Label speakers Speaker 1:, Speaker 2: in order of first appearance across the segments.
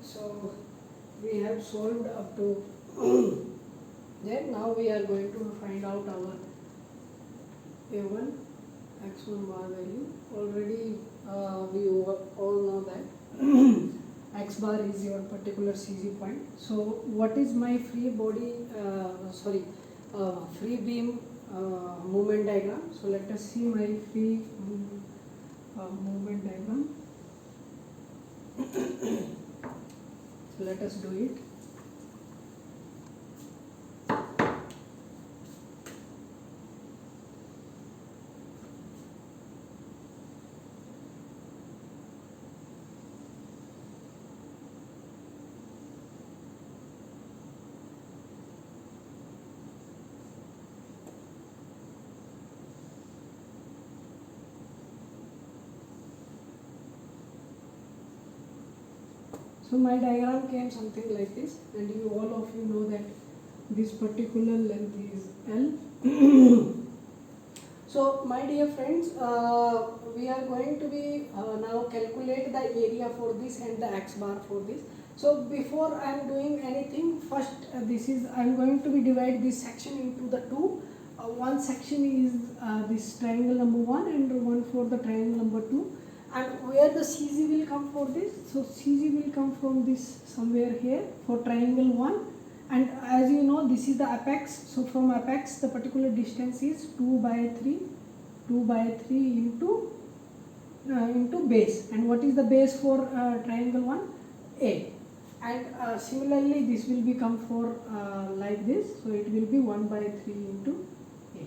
Speaker 1: So we have solved up to there. Now we are going to find out our a1 x1 bar value. Already we all know that x bar is your particular CG point. So what is my free body free beam movement diagram? So let us see my free movement diagram. So let us do it. So my diagram came something like this, and you all of you know that this particular length is L. So my dear friends, we are going to be now calculate the area for this and the x bar for this. So before I am doing anything, first I am going to be divide this section into the two. One section is this triangle number 1 and one for the triangle number 2. And where the CG will come for this? So CG will come from this somewhere here for triangle 1, and as you know this is the apex. So from apex the particular distance is 2 by 3 into base. And what is the base for triangle 1? A. And similarly this will become for like this, so it will be 1 by 3 into A.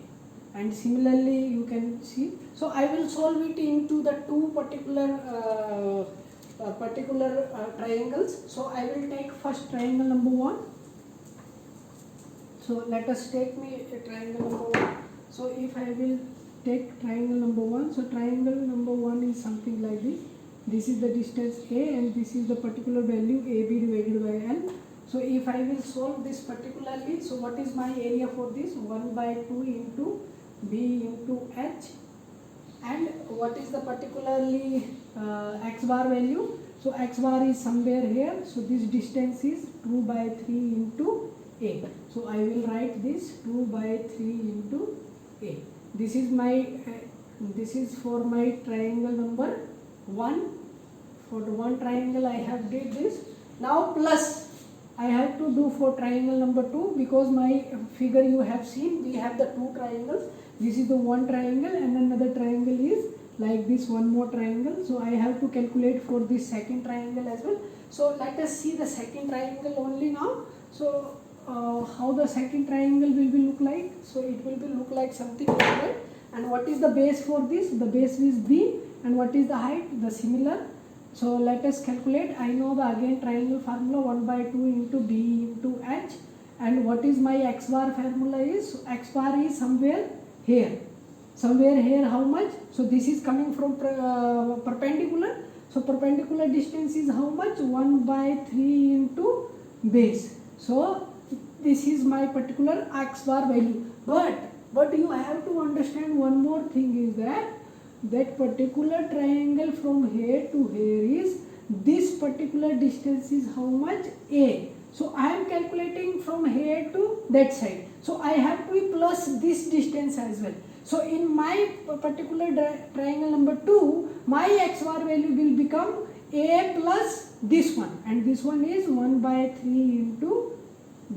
Speaker 1: And similarly you can see, so I will solve it into the two particular triangles. So I will take first triangle number 1. So let us take a triangle number 1. So if I will take triangle number 1, so triangle number 1 is something like this. This is the distance A and this is the particular value AB divided by L. So if I will solve this particularly, so what is my area for this? 1 by 2 into B into H. And what is the particularly x bar value? So x bar is somewhere here. So this distance is 2 by 3 into A. So I will write this 2 by 3 into A. This is my this is for my triangle number 1. For the one triangle I have did this. Now plus I have to do for triangle number 2, because my figure you have seen, we have the two triangles. This is the one triangle and another triangle is like this, one more triangle. So I have to calculate for this second triangle as well. So let us see the second triangle only now. So how the second triangle will be look like? So it will be look like something like that. And what is the base for this? The base is B. And what is the height? The similar. So let us calculate. I know the again triangle formula 1 by 2 into B into H. And what is my x bar formula is? So x bar is somewhere here. Somewhere here how much? So this is coming from perpendicular. So perpendicular distance is how much? 1 by 3 into base. So this is my particular x bar value. But you have to understand one more thing is that particular triangle from here to here is this particular distance is how much? A. So I am calculating from here to that side. So I have to plus this distance as well. So in my particular triangle number 2, my x bar value will become A plus this one, and this one is 1 by 3 into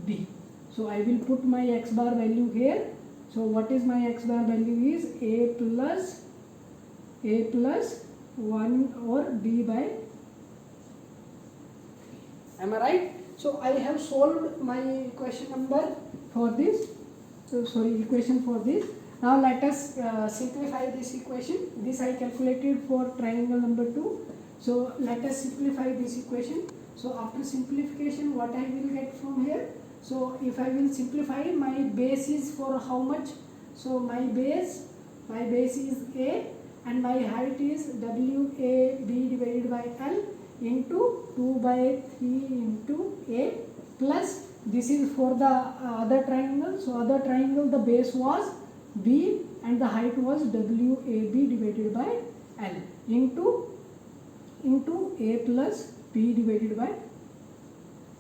Speaker 1: B. So I will put my x bar value here. So what is my x bar value is A plus 1 or B by 3. Am I right? So I have solved my equation number for this. Equation for this. Now let us simplify this equation. This I calculated for triangle number 2. So let us simplify this equation. So after simplification, what I will get from here? So if I will simplify, my base is for how much? So my base is A and my height is WAB divided by L into 2 by 3 into A plus this is for the other triangle. So other triangle the base was B and the height was WAB divided by L into A plus B divided by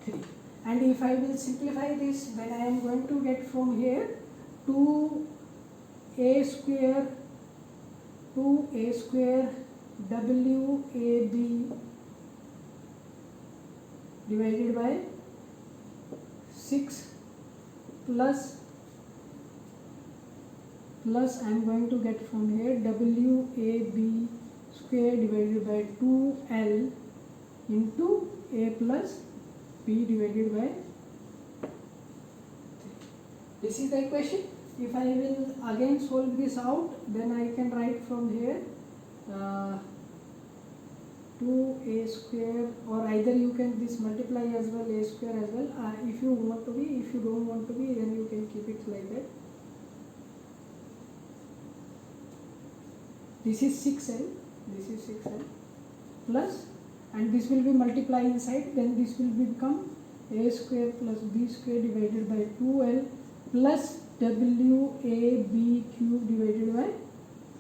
Speaker 1: 3. And if I will simplify this, then I am going to get from here 2a square WAB divided by 6 plus I am going to get from here WAB square divided by 2L into A plus B divided by 3. This is the equation. If I will again solve this out, then I can write from here 2a square, or either you can this multiply as well, a square as well, if you want to be. If you don't want to be, then you can keep it like that. This is 6L, this is 6L plus, and this will be multiplied inside, then this will become a square plus b square divided by 2L plus WAB cube divided by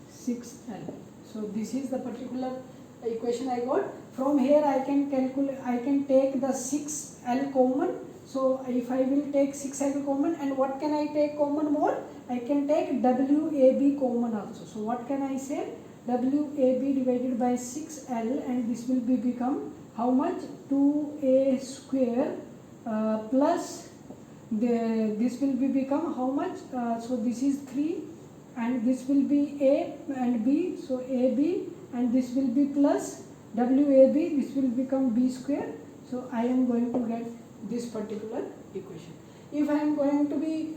Speaker 1: 6L. So this is the particular equation I got. From here I can calculate, I can take the 6L common. So if I will take 6L common, and what can I take common more? I can take WAB common also. So what can I say? WAB divided by 6L, and this will be become how much? 2a square plus this will be become how much? So this is 3, and this will be A and B, so AB, and this will be plus WAB, this will become B square. So I am going to get this particular equation. If I am going to be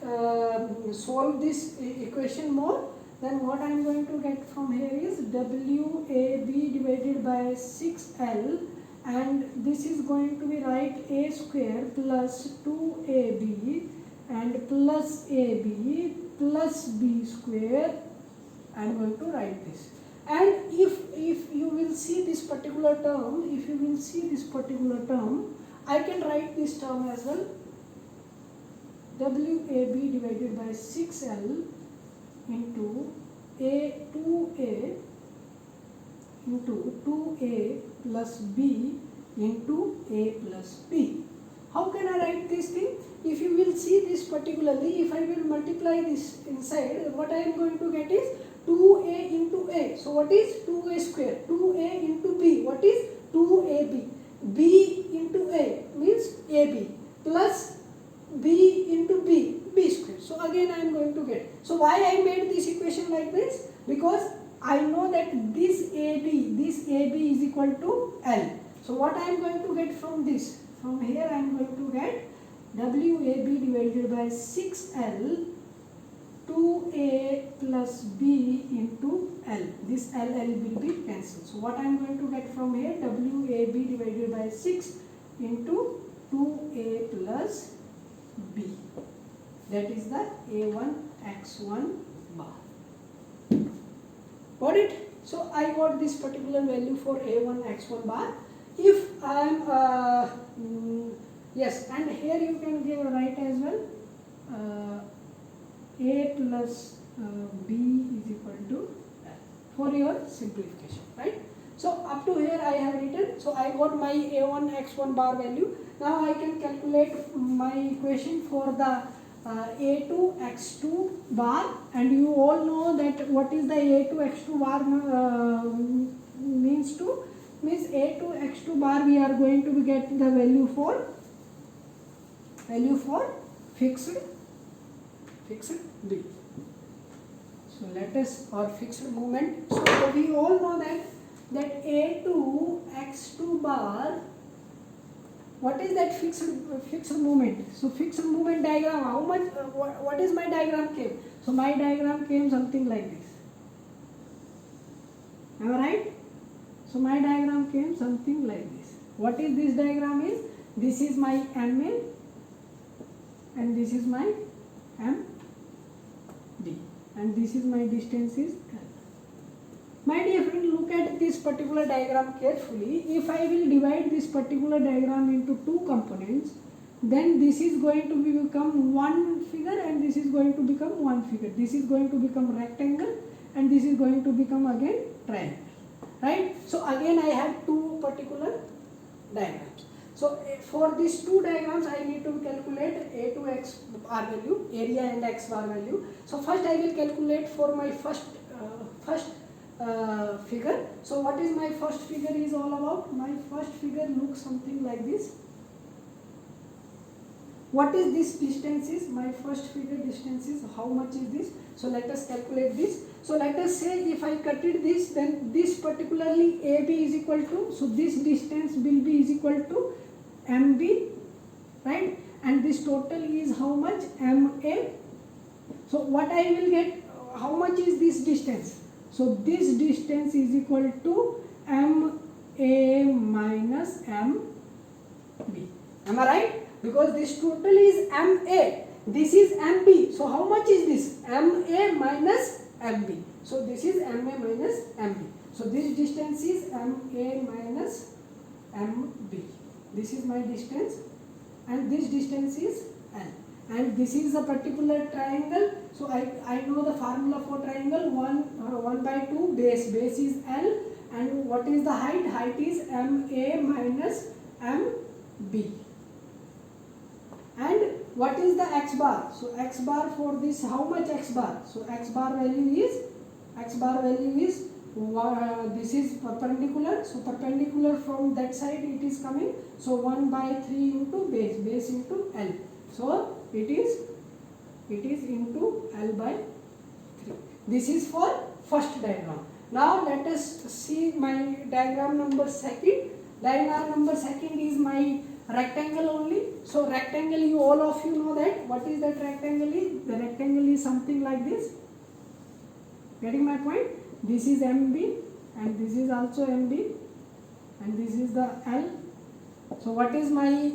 Speaker 1: solve this equation more, then what I am going to get from here is WAB divided by 6L, and this is going to be right A square plus 2AB and plus AB plus B square. I am going to write this. And if you will see this particular term, I can write this term as well. WAB divided by 6L into 2A into 2A plus B into A plus B. How can I write this thing? If you will see this particularly, if I will multiply this inside, what I am going to get is 2A into A. So what is 2A square? 2A into B. What is 2AB? B into A means AB plus B into B, B square. So again I am going to get. So why I made this equation like this? Because I know that this AB is equal to L. So what I am going to get from this? From here I am going to get WAB divided by 6L 2A plus B into L. This L will be cancelled. So what I am going to get from here? WAB divided by 6 into 2A plus B. That is the A1 X1 bar. Got it? So I got this particular value for A1 X1 bar. If I am yes, and here you can give a write as well. A plus B is equal to L for your simplification, right? So up to here I have written. So I got my A1 X1 bar value. Now I can calculate my equation for the A2 X2 bar, and you all know that what is the A2 X2 bar means A2 X2 bar we are going to get the value for fixed B. So let us, or fixed moment. So we all know that A2 X2 bar, what is that fixed moment? So fixed moment diagram, how much, what is my diagram came? So my diagram came something like this. Am I right? So my diagram came something like this. What is this diagram is? This is my MA and this is my MD, and this is my distance is L. My dear friend, look at this particular diagram carefully. If I will divide this particular diagram into two components, then this is going to become one figure and this is going to become one figure. This is going to become rectangle and this is going to become again triangle, right? So again I have two particular diagrams. So for these two diagrams I need to calculate A to X bar value, area and X bar value. So first I will calculate for my first figure. So what is my first figure is all about? My first figure looks something like this. What is this distance is? My first figure distance is how much is this? So let us calculate this. So let us say if I cut it this, then this particularly AB is equal to, so this distance will be is equal to MB, right? And this total is how much? MA. So what I will get, how much is this distance? So this distance is equal to MA minus MB. Am I right? Because this total is MA, this is MB. So how much is this? MA minus MB. So this is MA minus MB. So this distance is MA minus MB. This is my distance and this distance is L. And this is a particular triangle. So I know the formula for triangle, 1 by 2 base is L, and what is the height? Height is MA minus MB. And what is the X bar? So X bar for this, how much X bar? So X bar value is this is perpendicular. So perpendicular from that side it is coming. So 1 by 3 into base into L. So it is into L by 3. This is for first diagram. Now let us see my diagram number second. Diagram number second is my rectangle only. So rectangle, you all of you know that. What is that rectangle is? The rectangle is something like this. Getting my point? This is MB and this is also MB and this is the L. So what is my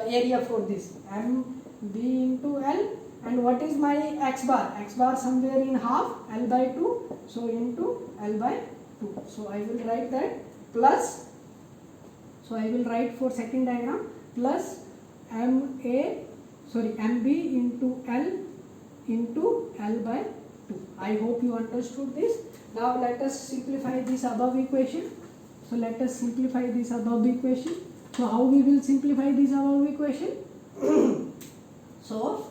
Speaker 1: area for this? MB into L. And what is my X bar? X bar somewhere in half, L by 2. So into L by 2. So I will write that plus. So I will write for second diagram plus MB into L by 2. I hope you understood this. Now let us simplify this above equation. So let us simplify this above equation. So how we will simplify this above equation? So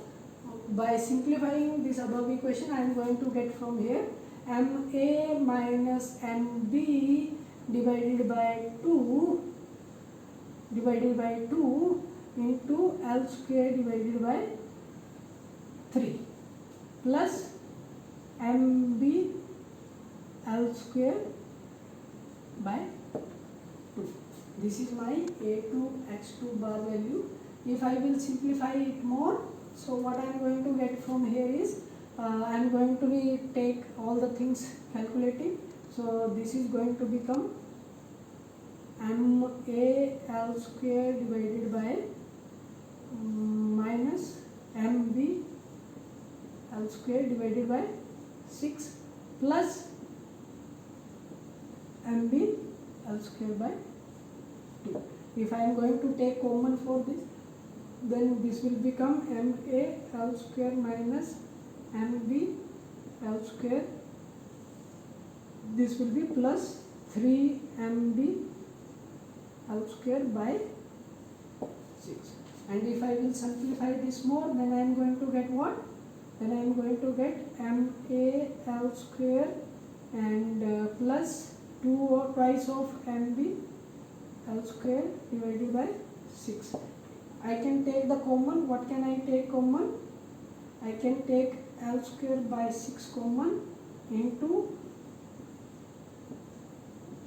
Speaker 1: by simplifying this above equation I am going to get from here MA minus MB divided by 2 into L square divided by 3 plus MB L square by 2. This is my A2 X2 bar value. If I will simplify it more, so what I am going to get from here is I am going to take all the things calculating. So this is going to become MA L square divided by minus MB L square divided by 6 plus MB L square by 2. If I am going to take common for this, then this will become MA L square minus MB L square. This will be plus 3 MB L square by 6. And if I will simplify this more, then I am going to get what? Then I am going to get MA L square and plus 2 or twice of MB L square divided by 6. I can take the common. What can I take common? I can take L square by 6 common into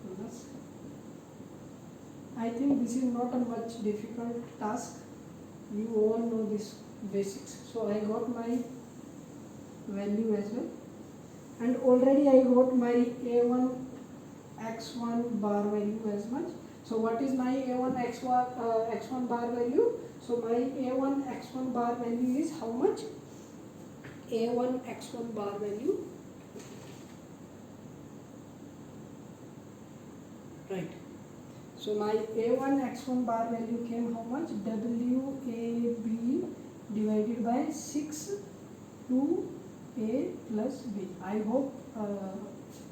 Speaker 1: plus. I think this is not a much difficult task. You all know this basics. So I got my value as well. And already I got my A1 X1 bar value as much. So what is my A1 X1 bar value? So my A1 X1 bar value is how much? A1 X1 bar value. Right. So my A1 X1 bar value came how much? WAB divided by 6 to A plus B. I hope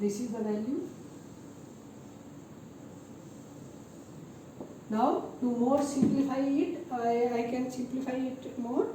Speaker 1: this is the value. Now to more simplify it, I can simplify it more.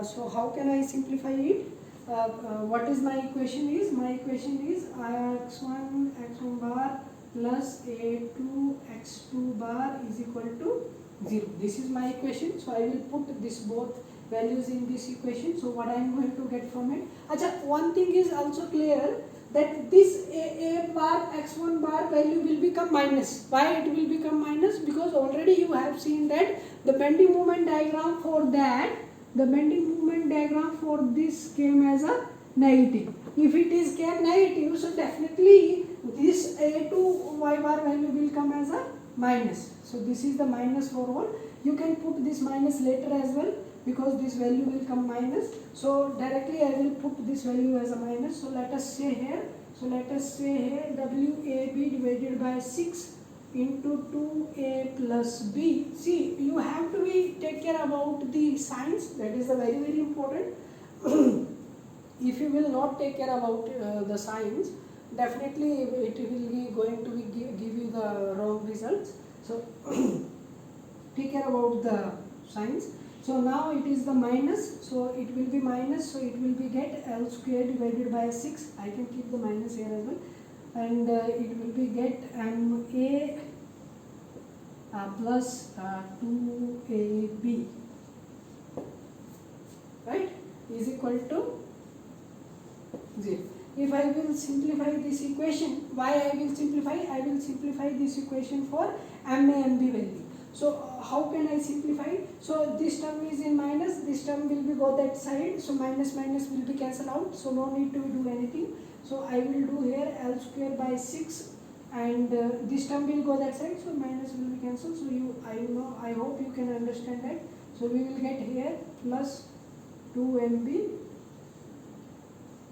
Speaker 1: So how can I simplify it? What is my equation is? My equation is x1 bar plus a2 x2 bar is equal to 0. This is my equation. So I will put this both values in this equation. So what I am going to get from it? Acha, one thing is also clear, that this a bar x1 bar value will become minus. Why it will become minus? Because already you have seen that the bending moment diagram for that, the bending moment diagram for this came as a negative. If it is came negative, so definitely this a2 y bar value will come as a minus. So this is the minus for all. You can put this minus later as well, because this value will come minus. So directly I will put this value as a minus. So let us say here, WAB divided by 6 into 2A plus B. See, you have to take care about the signs. That is very, very important. If you will not take care about the signs, definitely it will be going to give you the wrong results. So take care about the signs. So now it is the minus, so it will be minus, so it will be get L square divided by 6. I can keep the minus here as well, and it will be get MA plus 2AB, right, is equal to 0. If I will simplify this equation, why I will simplify? I will simplify this equation for MA and B value. So how can I simplify? So this term is in minus, this term will be go that side, so minus minus will be cancelled out, so no need to do anything. So I will do here L square by 6, and this term will go that side, so minus will be cancelled. So I hope you can understand that. So we will get here plus 2MB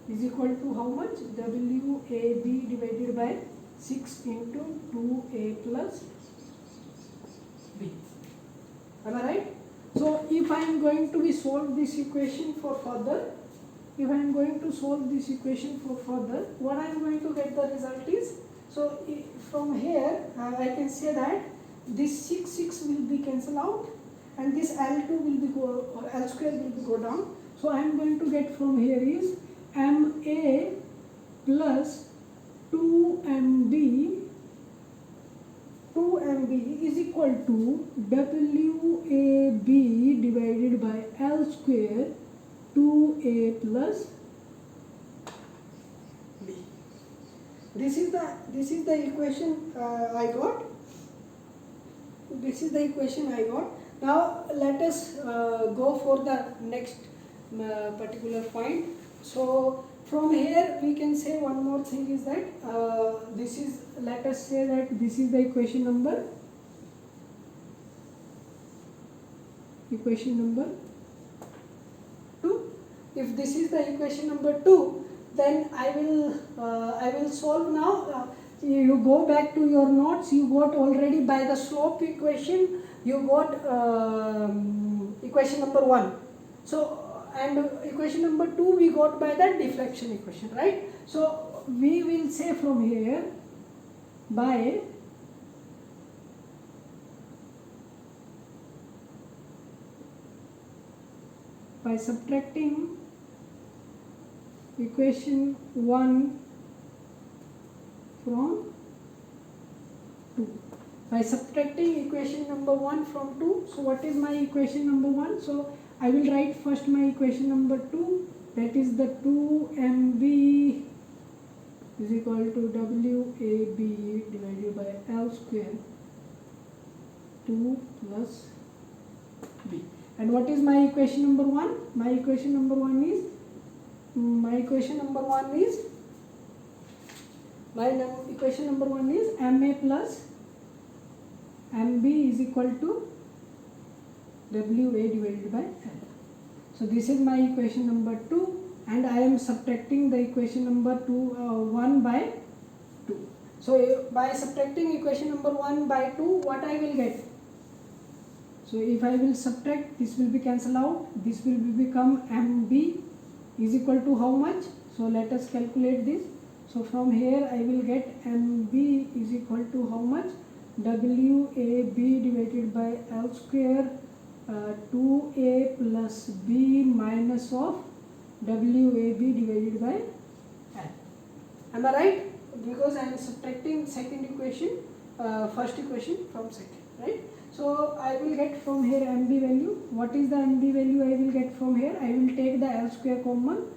Speaker 1: is equal to how much? WAB divided by 6 into 2A plus B. Am I right? So if I am going to solve this equation for further, what I am going to get the result is, so from here I can say that this 6 will be cancelled out, and this L2 will be L square will be go down. So I am going to get from here is MA plus 2MB is equal to WAB divided by L square 2A plus B. This is the equation I got. This is the equation I got. Now let us go for the next particular point. So from here we can say one more thing is that let us say that this is the equation number 2. If this is the equation number 2, then I will solve now. You go back to your notes. You got already by the slope equation. You got equation number 1. So and equation number 2 we got by the deflection equation, right? So we will say from here by subtracting equation 1 from 2. By subtracting equation number 1 from 2, so what is my equation number 1? So I will write first my equation number 2, that is the 2MB is equal to WAB divided by L square 2 plus B. And what is my equation number 1? My equation number 1 is MA plus MB is equal to WA divided by L. So this is my equation number 2, and I am subtracting the equation number 1 by 2. So by subtracting equation number 1 by 2, what I will get? So if I will subtract, this will be cancelled out, this will become MB is equal to how much? So let us calculate this. So from here I will get MB is equal to how much? WAB divided by L square 2A plus B minus of WAB divided by L. Am I right? Because I am subtracting second equation, first equation from second, right? So I will get from here MB value. What is the MB value I will get from here? I will take the L square common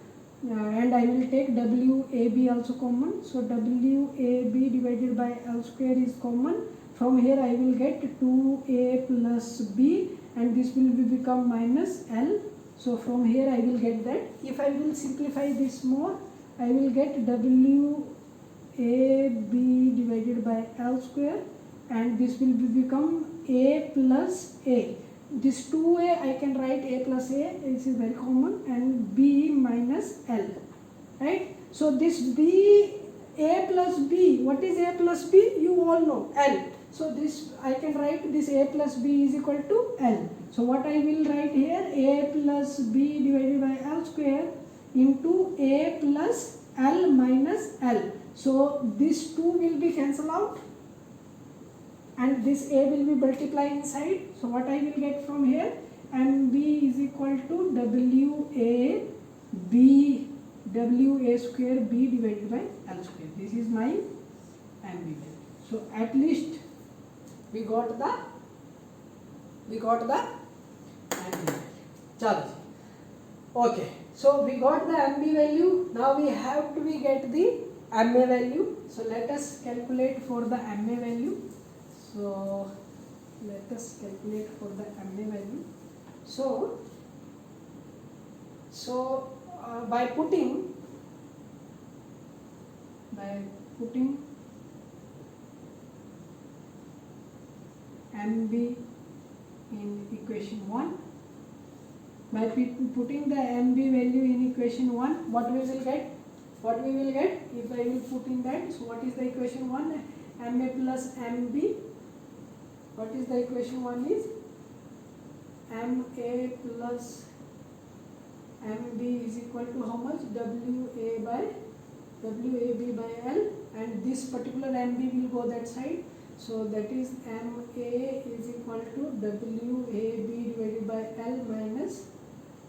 Speaker 1: and I will take WAB also common. So WAB divided by L square is common. From here I will get 2A plus B and this will become minus L. So from here I will get that. If I will simplify this more, I will get WAB divided by L square and this will become A plus A. This 2A I can write A plus A, this is very common, and B minus L, right? So this B, A plus B, what is A plus B? You all know, L. So this I can write this A plus B is equal to L. So what I will write here, A plus B divided by L square into A plus L minus L. So this 2 will be cancelled out and this A will be multiplied inside. So what I will get from here, MB is equal to WA square B divided by L square. This is my MB value. So at least we got the MB value. Chalo. Okay. So we got the MB value. Now we have to get the MA value. So let us calculate for the MA value. So let us calculate for the MA value. So by putting MB in equation 1, by putting the MB value in equation 1, what we will get? If I will put in that, so what is the equation 1? MA plus MB. What is the equation 1 is? MA plus MB is equal to how much? WAB by L, and this particular MB will go that side. So that is MA is equal to WAB divided by L minus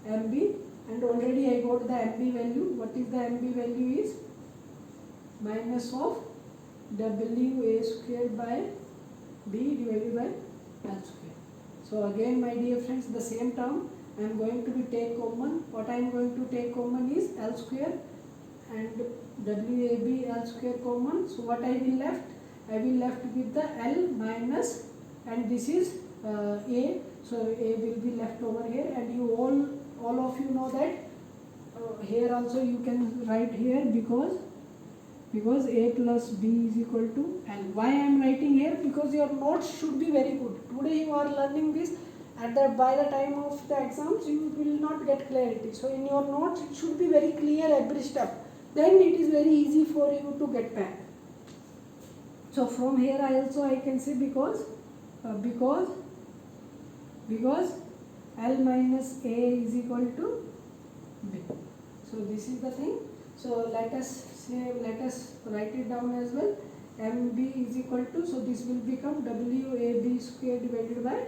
Speaker 1: MB, and already I got the MB value. What is the MB value is? Minus of WA square by B divided by L square. So again my dear friends, the same term I am going to be take common. What I am going to take common is L square and WAB L square common. So what I will left? I will left with the L minus, and this is A. So A will be left over here, and you all of you know that here also you can write here because A plus B is equal to L. Why I am writing here? Because your notes should be very good. Today you are learning this, and by the time of the exams you will not get clarity. So in your notes it should be very clear every step. Then it is very easy for you to get back. So from here I can say because L minus A is equal to B. So this is the thing. So let us write it down as well. MB is equal to, so this will become WAB square divided by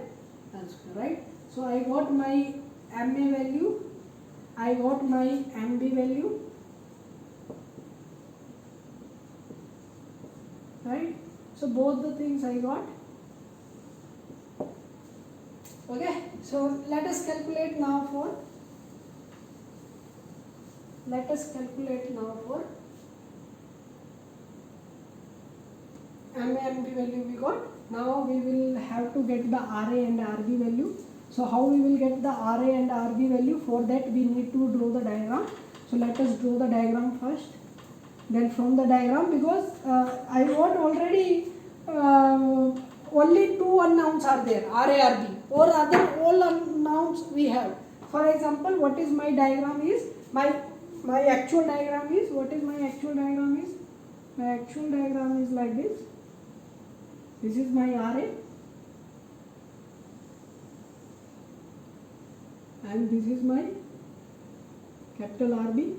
Speaker 1: L square, right? So I got my MA value, I got my MB value, right? So both the things I got. Okay, so let us calculate now for MA MB value we got. Now we will have to get the RA and RB value. So how we will get the RA and RB value? For that we need to draw the diagram. So let us draw the diagram first. Then from the diagram, because I got already only two unknowns are there, RA, RB, or other all unknowns we have. For example, what is my diagram is, my actual diagram is, what is my actual diagram is? My actual diagram is like this. This is my RA and this is my capital RB.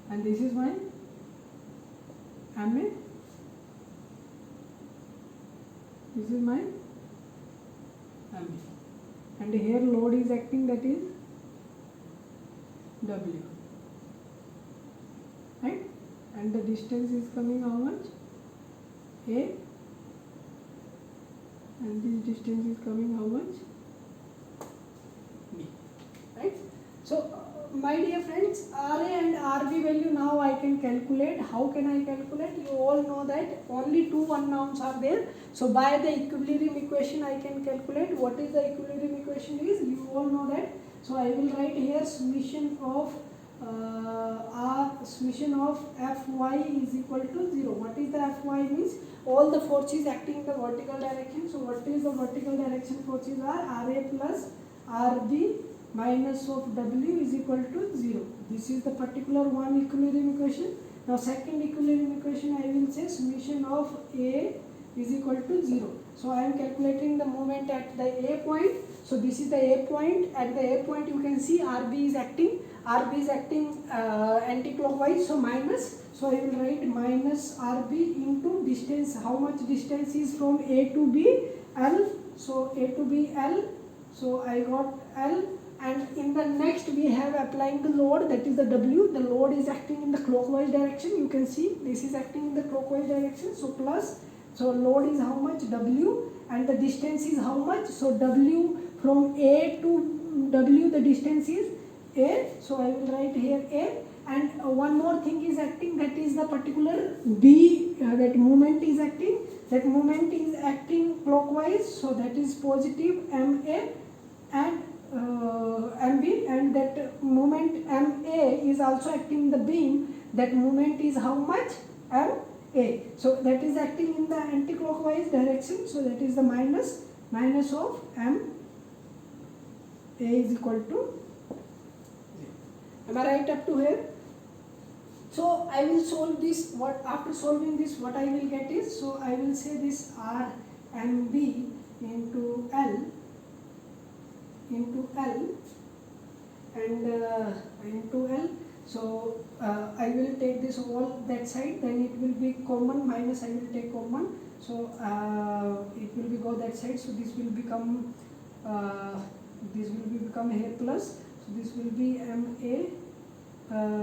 Speaker 1: And this is my MA, this is my MA, and here load is acting, that is W, right? And the distance is coming how much? A, and this distance is coming how much? B, right? So my dear friends, RA and RB value now I can calculate. How can I calculate? You all know that only two unknowns are there. So by the equilibrium equation I can calculate. What is the equilibrium equation is? You all know that. So I will write here summation of Fy is equal to 0. What is the Fy means? All the forces acting in the vertical direction. So what is the vertical direction forces are? Ra plus Rb minus of W is equal to 0. This is the particular one equilibrium equation. Now second equilibrium equation I will say summation of A is equal to 0. So I am calculating the moment at the A point. So this is the A point. At the A point you can see RB is acting. RB is acting anti-clockwise, so minus. So I will write minus RB into distance. How much distance is from A to B? L. So A to B L. So I got L. And in the next we have applying the load, that is the W. The load is acting in the clockwise direction. You can see this is acting in the clockwise direction. So plus, so load is how much? W, and the distance is how much? So W from A to W, the distance is A. So I will write here A. And one more thing is acting, that is the particular B, that moment is acting. That moment is acting clockwise, so that is positive MA, and MB, and that moment MA is also acting in the beam. That moment is how much? MA. So that is acting in the anti-clockwise direction. So that is the minus of MA is equal to 0. Am I right up to here? So I will solve this. What after solving this, what I will get is, so I will say this RMB into L and into L. So I will take this all that side, then it will be common, minus I will take common. So it will be go that side. So this will become here plus. So this will be MA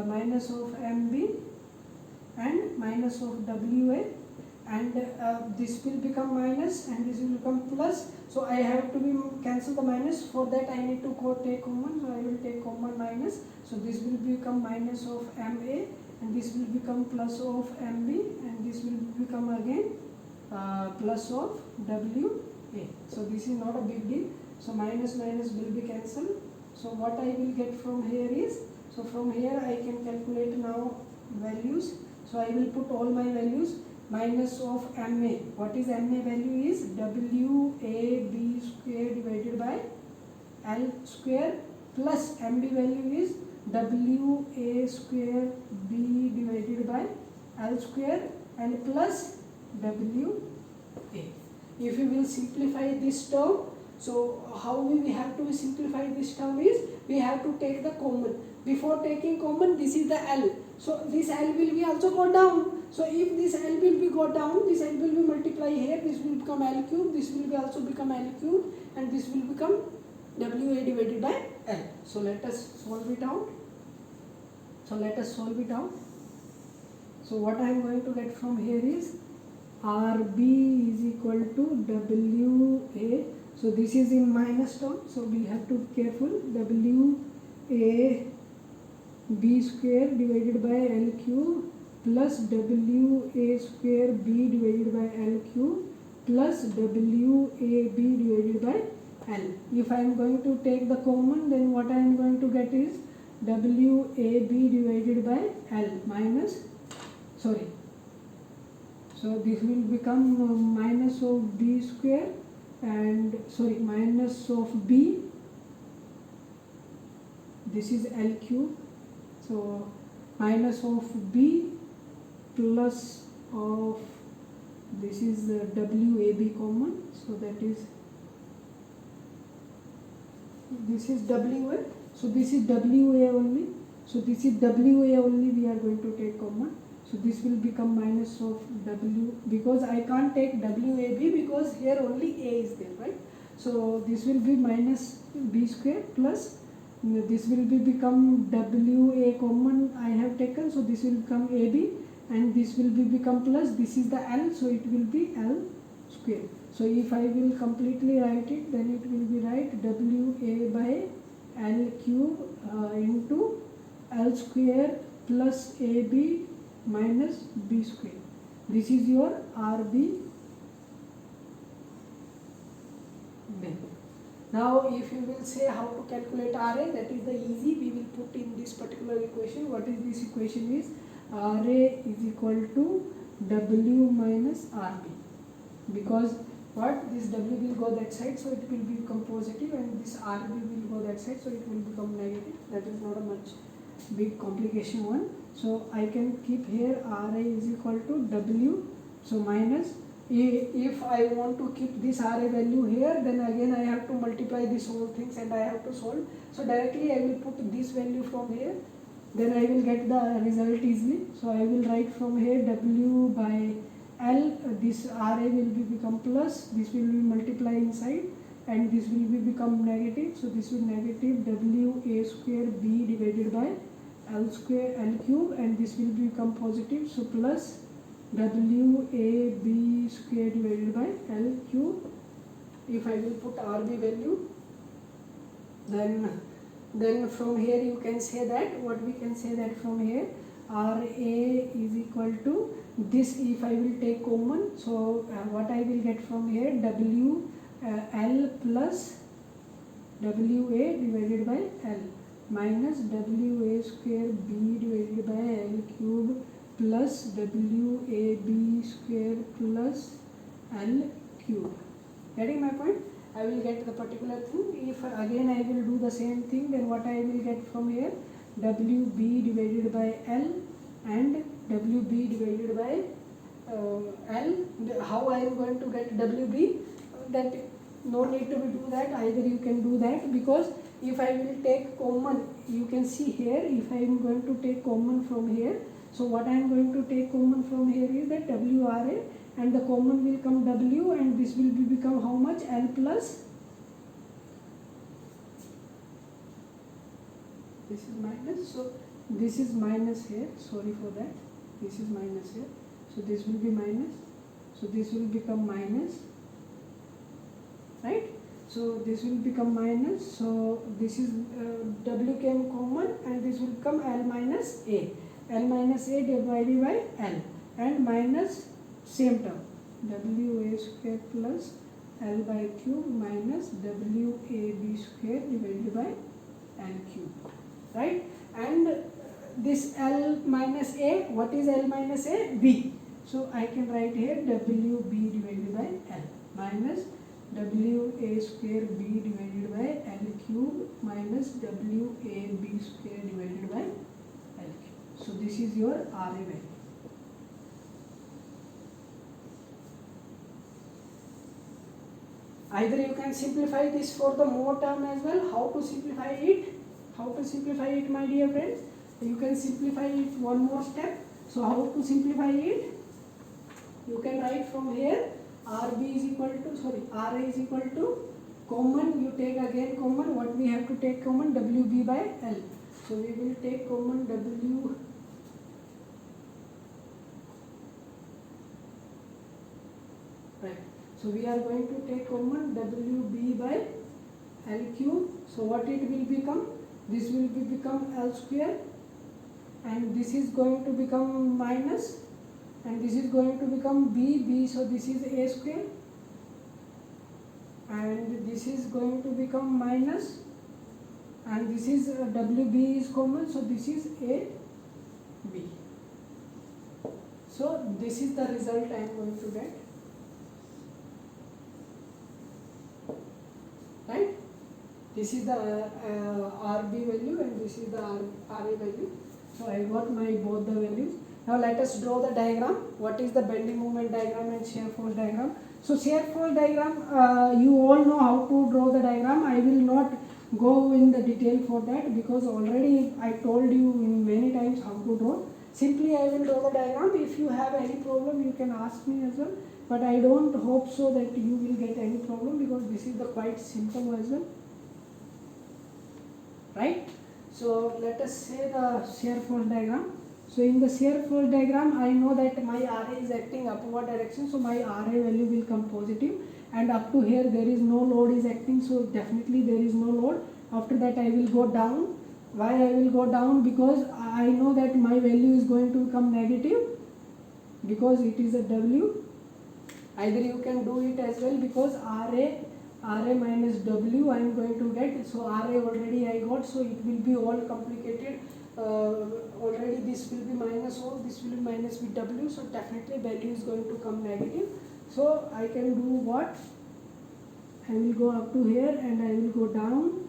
Speaker 1: minus of MB and minus of WA, and this will become minus and this will become plus. So I have to be cancel the minus. For that I need to take common. So I will take common minus. So this will become minus of MA, and this will become plus of MB, and this will become again plus of WA. So this is not a big deal. So minus will be cancelled. So what I will get from here is, so from here I can calculate now values. So I will put all my values. Minus of MA. What is MA value is? WAB square divided by L square, plus MB value is WA square B divided by L square, and plus WA. If you will simplify this term, so how we have to simplify this term is, we have to take the common. Before taking common, this is the L. So this L will be also go down. So if this L will be go down, this L will be multiply here, this will become L cube, this will be also become L cube, and this will become WA divided by L. So let us solve it out. So what I am going to get from here is RB is equal to WA. So this is in minus term, so we have to be careful. WA B square divided by L cube plus WA square B divided by L cube plus WAB divided by L. If I am going to take the common, then what I am going to get is WAB divided by L minus, so this will become minus of B square and minus of B, this is L cube, so minus of B plus of, this is WAB common, so that is, this is WA, so this is WA only, so this is WA only we are going to take common. So this will become minus of W, because I can't take WAB because here only A is there, right? So this will be minus B square plus this will be become WA common I have taken, so this will become AB, and this will be become plus this is the L, so it will be L square. So if I will completely write it, then it will be right WA by L cube into L square plus AB minus B square. This is your RB. Now if you will say how to calculate RA, that is the easy, we will put in this particular equation. What is this equation is RA is equal to W minus RB, because what this W will go that side, so it will become positive, and this RB will go that side, so it will become negative. That is not a much big complication one. So I can keep here RA is equal to W, so minus, if I want to keep this RA value here, then again I have to multiply this whole things and I have to solve. So directly I will put this value from here, then I will get the result easily. So I will write from here W by L, this RA will be become plus, this will be multiply inside, and this will be become negative. So this will negative WA square B divided by L square L cube, and this will become positive, so plus WAB square divided by L cube. If I will put RB value, then from here you can say that, what we can say that from here RA is equal to this, if I will take common, so what I will get from here L plus WA divided by L minus WA square B divided by L cube plus WAB square plus L cube. Getting my point? I will get the particular thing. If again I will do the same thing, then what I will get from here WB divided by L and WB divided by L. How I am going to get WB? That no need to do that, either you can do that, because if I will take common, you can see here, if I am going to take common from here, so what I am going to take common from here is that WRA, and the common will come W, and this will be become how much? L plus, this is minus, so this is minus here, sorry for that, this is minus here, so this will be minus, so this will become minus, right? So this will become minus, so this is W came common, and this will become L minus A. L minus A divided by L, and minus same term WA square plus L by cube minus WAB square divided by L cube, right? And this L minus A, what is L minus A? B. So I can write here WB divided by L minus WA square B divided by L cube minus WAB square divided by L cube. So this is your RA value. Either you can simplify this for the more term as well. How to simplify it? How to simplify it, my dear friends? You can simplify it one more step. So how to simplify it? You can write from here RB is equal to, RA is equal to common, you take again common, what we have to take common? WB by L. So we will take common W, right. So we are going to take common WB by L cube. So what it will become? This will be become L square, and this is going to become minus, and this is going to become B, so this is A square, and this is going to become minus, and this is WB is common, so this is AB. So this is the result I am going to get, right? This is the RB value, and this is the RA value. So I got my both the values. Now let us draw the diagram. What is the bending moment diagram and shear force diagram? So shear force diagram, you all know how to draw the diagram. I will not go in the detail for that, because already I told you in many times how to draw. simply I will draw the diagram. If you have any problem, you can ask me as well, but I don't hope so that you will get any problem, because this is the quite simple as well, right? So let us say the shear force diagram. So in the shear force diagram, I know that my RA is acting upward direction, so my RA value will come positive, and up to here there is no load is acting, so definitely there is no load. After that I will go down. Why I will go down? Because I know that my value is going to become negative, because it is a W. Either you can do it as well, because RA minus W I am going to get. So RA already I got, so it will be all complicated. Already this will be minus O, this will be minus VW, so definitely value is going to come negative. So I can do what? I will go up to here and I will go down,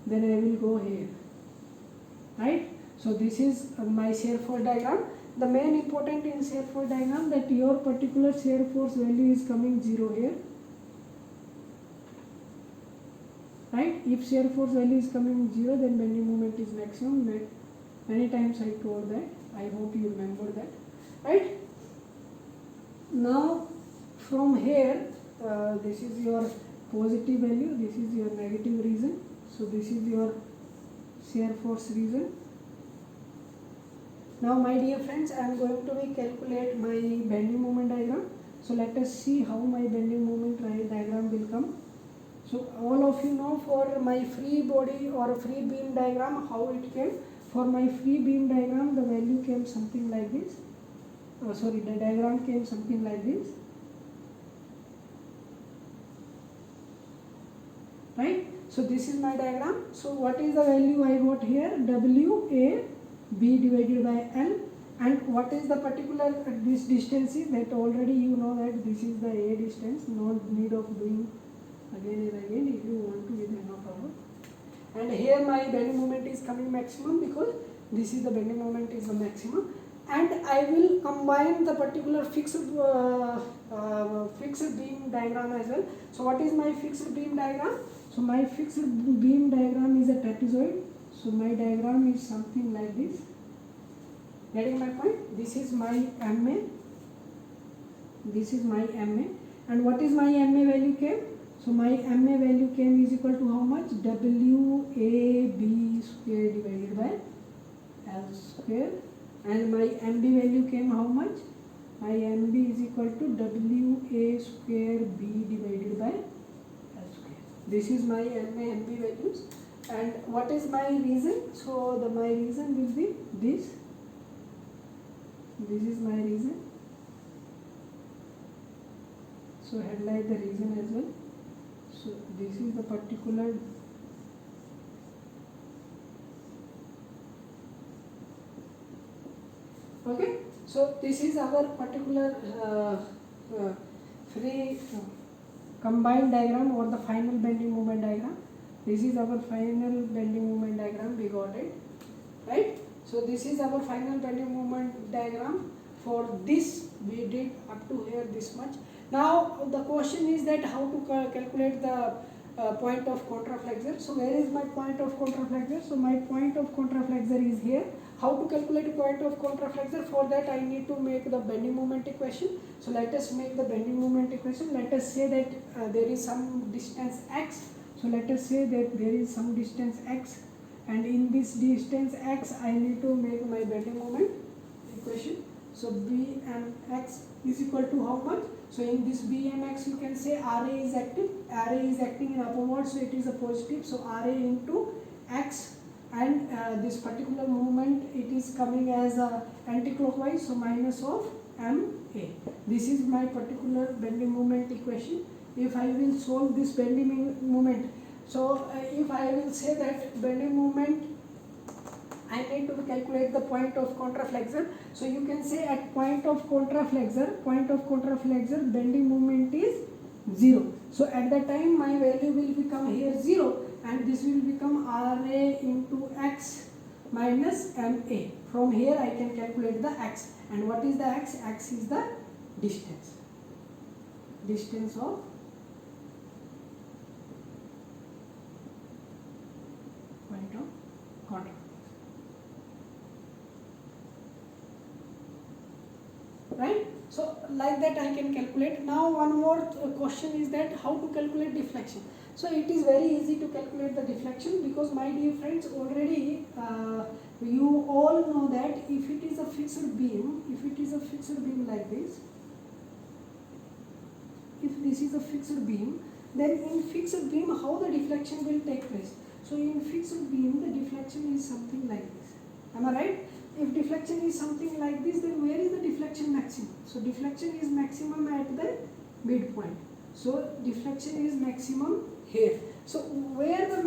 Speaker 1: then I will go here, right? So this is my shear force diagram. The main important in shear force diagram that your particular shear force value is coming 0 here, right? If shear force value is coming 0, then bending moment is maximum. Many times I told that. I hope you remember that, right? Now from here, this is your positive value, this is your negative region. So this is your shear force region. Now my dear friends, I am going to calculate my bending moment diagram. So let us see how my bending moment diagram will come. So all of you know, for my free body or free beam diagram, how it came. For my free beam diagram, the value came something like this. The diagram came something like this, right? So this is my diagram. So what is the value I got here? WA B divided by L. And what is the particular this distance is? That already you know that this is the A distance. No need of doing again and again. If you want to, then no problem. And here my bending moment is coming maximum, because this is the bending moment is the maximum. And I will combine the particular fixed beam diagram as well. So what is my fixed beam diagram? So my fixed beam diagram is a trapezoid. So my diagram is something like this. Getting my point? This is my MA. This is my MA. And what is my MA value came? So my MA value came is equal to how much? WAB square divided by L square. And my MB value came how much? My MB is equal to WA square B divided by L square. This is my MA MB values. And what is my reason? So my reason will be this. This is my reason. So headlight the reason as well. So this is the particular okay. So this is our particular free combined diagram, or the final bending moment diagram. This is our final bending moment diagram. We got it, right? So this is our final bending moment diagram. For this we did up to here this much. Now the question is that how to calculate the point of contraflexure. So where is my point of contraflexure? So my point of contraflexure is here. How to calculate point of contraflexure? For that I need to make the bending moment equation. So let us make the bending moment equation. Let us say that there is some distance x. So let us say that there is some distance x, and in this distance x I need to make my bending moment equation. So Bmx is equal to how much? So in this Bmx you can say Ra is active. Ra is acting in upward, so it is a positive. So Ra into x, and this particular movement it is coming as anti-clockwise, so minus of Ma. This is my particular bending moment equation. If I will solve this bending moment, so if I will say that bending moment, I need to calculate the point of contraflexure. So you can say at point of contraflexure, bending moment is 0. So at that time my value will become here 0, and this will become Ra into x minus Ma. From here I can calculate the x. And what is the x? X is the distance. Distance of point of contraflexure. like that I can calculate. Now one more question is that how to calculate deflection. So it is very easy to calculate the deflection, because my dear friends, already you all know that if it is a fixed beam, like this, if this is a fixed beam, then in fixed beam how the deflection will take place. So in fixed beam the deflection is something like this. Am I right? If deflection is something like this, then where is the deflection maximum? So deflection is maximum at the midpoint. So deflection is maximum here. So where the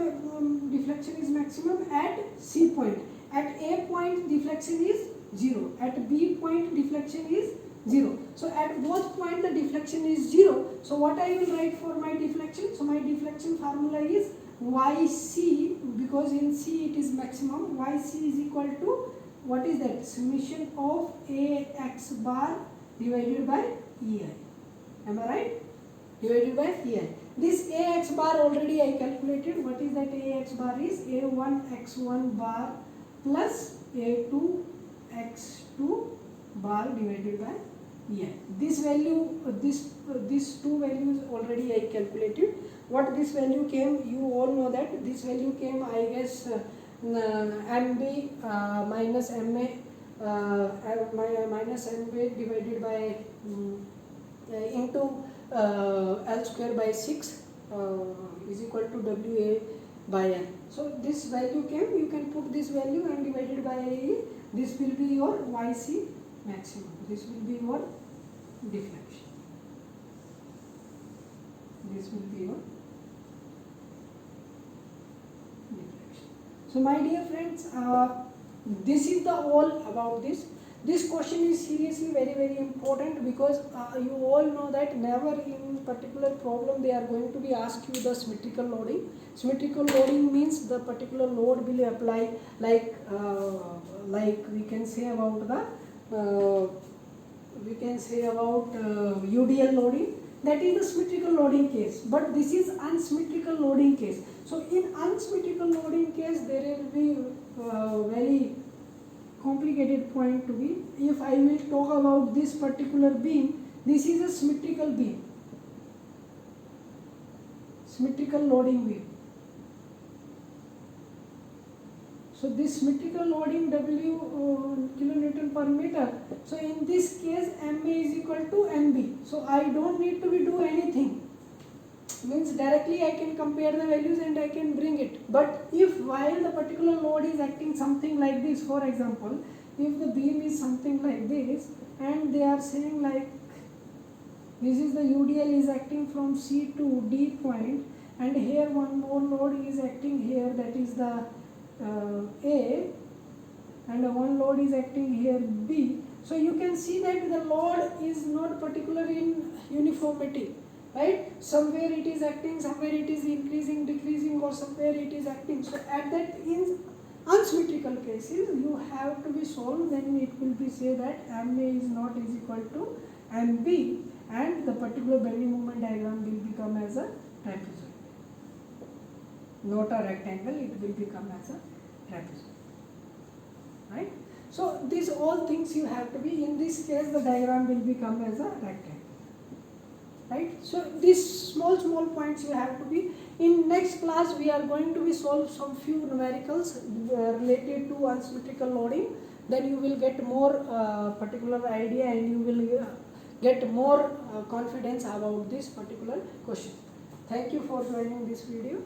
Speaker 1: deflection is maximum? At C point. At A point deflection is 0. At B point deflection is 0. So at both point the deflection is 0. So what I will write for my deflection? So my deflection formula is YC, because in C it is maximum. YC is equal to, what is that? Summation of AX bar divided by EI. Am I right? Divided by EI. This AX bar already I calculated. What is that? AX bar is A1X1 bar plus A2X2 bar divided by EI. This value, these two values already I calculated. What this value came, you all know that this value came, I guess, MB minus MA minus MB divided by into L square by 6 is equal to WA by N. So this value came, you can put this value and divided by AE. This will be your YC maximum. This will be your deflection. This will be your deflection. So my dear friends, this is the all about this. This question is seriously very important, because you all know that never in particular problem they are going to be ask you the symmetrical loading. Symmetrical loading means the particular load will apply, like we can say about the UDL loading. That is the symmetrical loading case, but this is unsymmetrical loading case. So in unsymmetrical loading case there will be very complicated point to be. If I will talk about this particular beam, this is a symmetrical beam, symmetrical loading beam. So this symmetrical loading W kilonewton per meter. So in this case MA is equal to MB. So I don't need to do anything. Means directly I can compare the values and I can bring it. But if while the particular load is acting something like this, for example, if the beam is something like this and they are saying like this is the UDL is acting from C to D point, and here one more load is acting here, that is the A, and one load is acting here B. So you can see that the load is not particular in uniformity, right? Somewhere it is acting, somewhere it is increasing, decreasing, or somewhere it is acting. So at that, in unsymmetrical cases you have to be solved, then it will be say that MA is not is equal to MB, and the particular bending moment diagram will become as a trapezoid, not a rectangle, it will become as a trapezoid, right? So these all things you have to be, in this case the diagram will become as a rectangle, right? So these small points you have to be. In next class we are going to be solve some few numericals related to unsymmetrical loading. Then you will get more particular idea, and you will get more confidence about this particular question. Thank you for joining this video.